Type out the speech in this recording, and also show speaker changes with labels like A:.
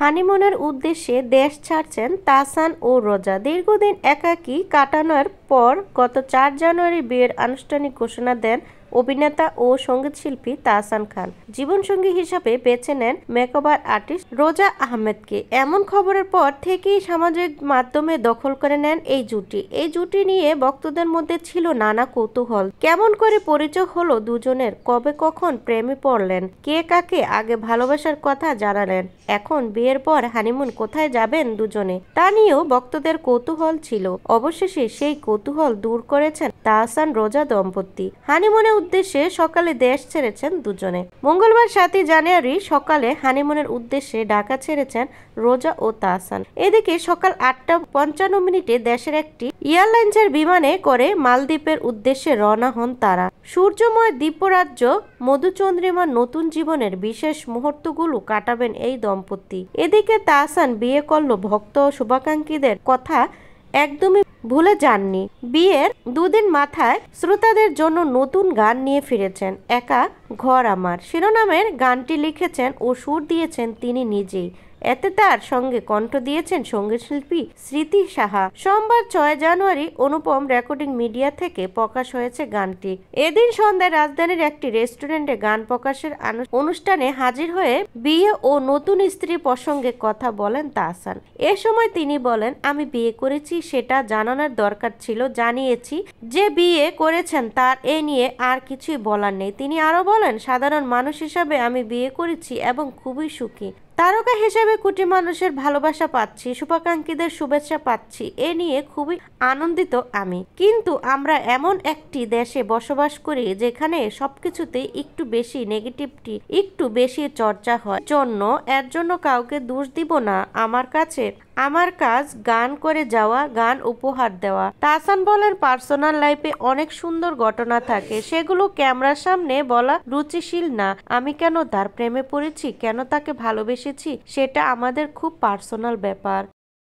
A: হানিমুনের উদ্দেশ্যে দেশ ছাড়ছেন তাহসান ও রোজা। দীর্ঘদিন একাকী কাটানোর পর গত 4 জানুয়ারি বিয়ের আনুষ্ঠানিক ঘোষণা দেন অভিনেতা ও সঙ্গীতশিল্পী তাহসান খান। জীবনসঙ্গী হিসাবে বেছে নেন মেকওভার আর্টিস্ট রোজা আহমেদকে। এমন খবরের পর থেকেই সামাজিক মাধ্যমে দখল করে নেন এই জুটি। এই জুটি নিয়ে ভক্তদের মধ্যে ছিল নানা কৌতূহল। কেমন করে পরিচয় হলো দুজনের, কবে কখন প্রেমে পড়লেন, কে কাকে আগে ভালোবাসার কথা জানালেন, এখন বিয়ের পর হানিমুন কোথায় যাবেন দুজনে, তা নিয়েও ভক্তদের কৌতূহল ছিল। অবশেষে সেই কৌতূহল দূর করেছেন তাহসান রোজা দম্পতি। হানিমুনের উদ্দেশ্যে সকালে দেশ ছেড়েছেন দুজনে। মঙ্গলবার 7 জানুয়ারি সকালে হানিমুনের উদ্দেশ্যে ঢাকা ছেড়েছেন রোজা ও তাহসান। এদিকে সকাল 8:55 দেশের একটি এয়ারলাইন্সের বিমানে করে মালদ্বীপের উদ্দেশ্যে রওনা হন তারা। সূর্যময় দ্বীপরাজ্য মধুচন্দ্রিমার নতুন জীবনের বিশেষ মুহূর্তগুলো কাটাবেন এই দম্পতি। এদিকে তাহসান বিয়ে করল ভক্ত ও শুভাকাঙ্ক্ষীদের কথা একদমই ভুলে যাননি। বিয়ের 2 দিন মাথায় শ্রোতাদের জন্য নতুন গান নিয়ে ফিরেছেন। একা ঘর আমার শিরোনামের গানটি লিখেছেন ও সুর দিয়েছেন তিনি নিজেই। এতে তার সঙ্গে কণ্ঠ দিয়েছেন সঙ্গীতশিল্পী স্মৃতি সাহা। সোমবার 6 জানুয়ারি অনুপম রেকর্ডিং মিডিয়া থেকে প্রকাশ হয়েছে গানটি। এদিন সন্ধ্যায় রাজধানীর একটি রেস্টুরেন্টে গান প্রকাশের অনুষ্ঠানে হাজির হয়ে বিয়ে ও নতুন স্ত্রী প্রসঙ্গে কথা বলেন তাহসান। এ সময় তিনি বলেন, আমি বিয়ে করেছি সেটা জানানোর দরকার ছিল, জানিয়েছি। যে বিয়ে করেছেন তার এ নিয়ে আর কিছুই বলার নেই। তিনি আরো বলেন, সাধারণ মানুষ হিসাবে আমি বিয়ে করেছি এবং খুবই সুখী। তারকা হিসেবে কোটি মানুষের ভালোবাসা পাচ্ছি, শুভাকাঙ্ক্ষীদের শুভেচ্ছা পাচ্ছি, এ নিয়ে খুবই আনন্দিত আমি। কিন্তু আমরা এমন একটি দেশে বসবাস করি যেখানে সবকিছুতেই একটু বেশি নেগেটিভিটি, একটু বেশি চর্চা হয়। এর জন্য কাউকে দোষ দিব না। আমার কাজ গান করে যাওয়া, গান উপহার দেওয়া। তাহসান বলেন, পার্সোনাল লাইফে অনেক সুন্দর ঘটনা থাকে, সেগুলো ক্যামেরার সামনে বলা রুচিশীল না। আমি কেন তার প্রেমে পড়েছি, কেন তাকে ভালোবেসেছি, সেটা আমাদের খুব পার্সোনাল ব্যাপার।